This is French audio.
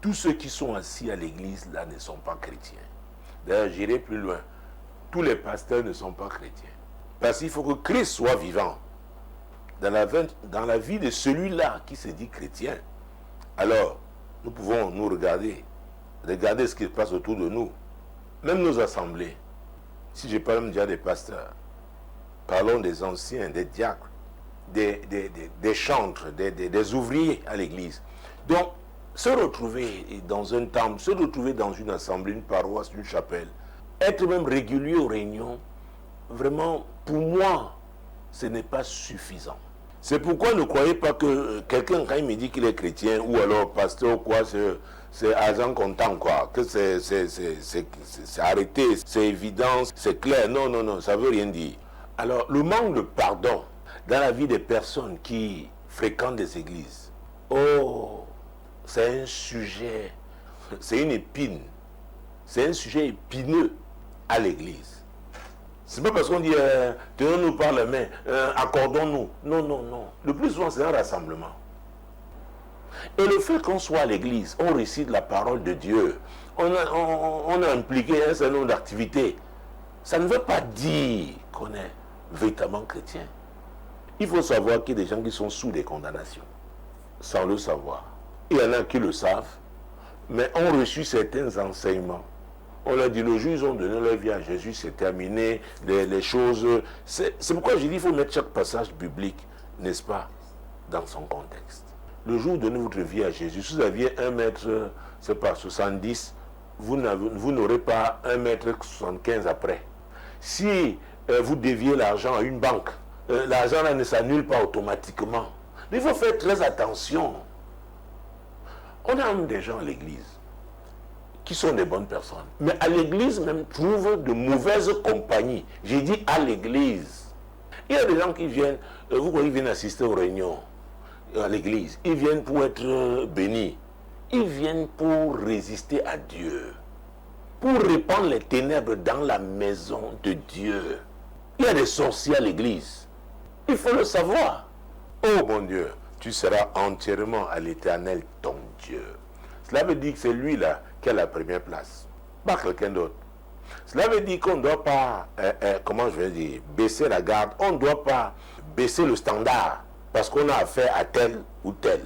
tous ceux qui sont assis à l'église là ne sont pas chrétiens. D'ailleurs, j'irai plus loin. Tous les pasteurs ne sont pas chrétiens. Parce qu'il faut que Christ soit vivant dans la vie de celui-là qui se dit chrétien. Alors, nous pouvons nous regarder ce qui se passe autour de nous. Même nos assemblées. Si je parle déjà des pasteurs, parlons des anciens, des diacres, des chantres, des ouvriers à l'église. Donc, se retrouver dans un temple, se retrouver dans une assemblée, une paroisse, une chapelle, être même régulier aux réunions, vraiment, pour moi, ce n'est pas suffisant. C'est pourquoi ne croyez pas que quelqu'un, quand il me dit qu'il est chrétien, ou alors pasteur ou quoi, c'est agent content, quoi, que c'est arrêté, c'est évident, c'est clair. Non, non, non, ça ne veut rien dire. Alors, le manque de pardon dans la vie des personnes qui fréquentent des églises, oh, c'est un sujet, c'est une épine, c'est un sujet épineux à l'église. C'est pas parce qu'on dit tenons-nous par la main, accordons-nous. Non, non, non. Le plus souvent, c'est un rassemblement. Et le fait qu'on soit à l'église, on récite la parole de Dieu, on a impliqué un certain nombre d'activités, ça ne veut pas dire qu'on est véritablement chrétien. Il faut savoir qu'il y a des gens qui sont sous des condamnations, sans le savoir. Il y en a qui le savent, mais ont reçu certains enseignements. On leur dit, le jour ils ont donné leur vie à Jésus, c'est terminé, les choses... C'est pourquoi je dis qu'il faut mettre chaque passage biblique, n'est-ce pas, dans son contexte. Le jour où vous donnez votre vie à Jésus, si vous aviez 1 mètre, c'est pas 70, vous n'aurez pas 1 mètre 75 après. Si vous déviez l'argent à une banque, l'argent là ne s'annule pas automatiquement. Il faut faire très attention. On a même des gens à l'église qui sont des bonnes personnes. Mais à l'église même trouvent de mauvaises compagnies. J'ai dit à l'église. Il y a des gens qui viennent, vous voyez, ils viennent assister aux réunions à l'église. Ils viennent pour être bénis. Ils viennent pour résister à Dieu. Pour répandre les ténèbres dans la maison de Dieu. Il y a des sorciers à l'église. Il faut le savoir. Oh mon Dieu, tu seras entièrement à l'Éternel ton Dieu. Cela veut dire que c'est lui-là qui a la première place, pas quelqu'un d'autre. Cela veut dire qu'on ne doit pas, comment je vais dire, baisser la garde. On ne doit pas baisser le standard parce qu'on a affaire à tel ou tel.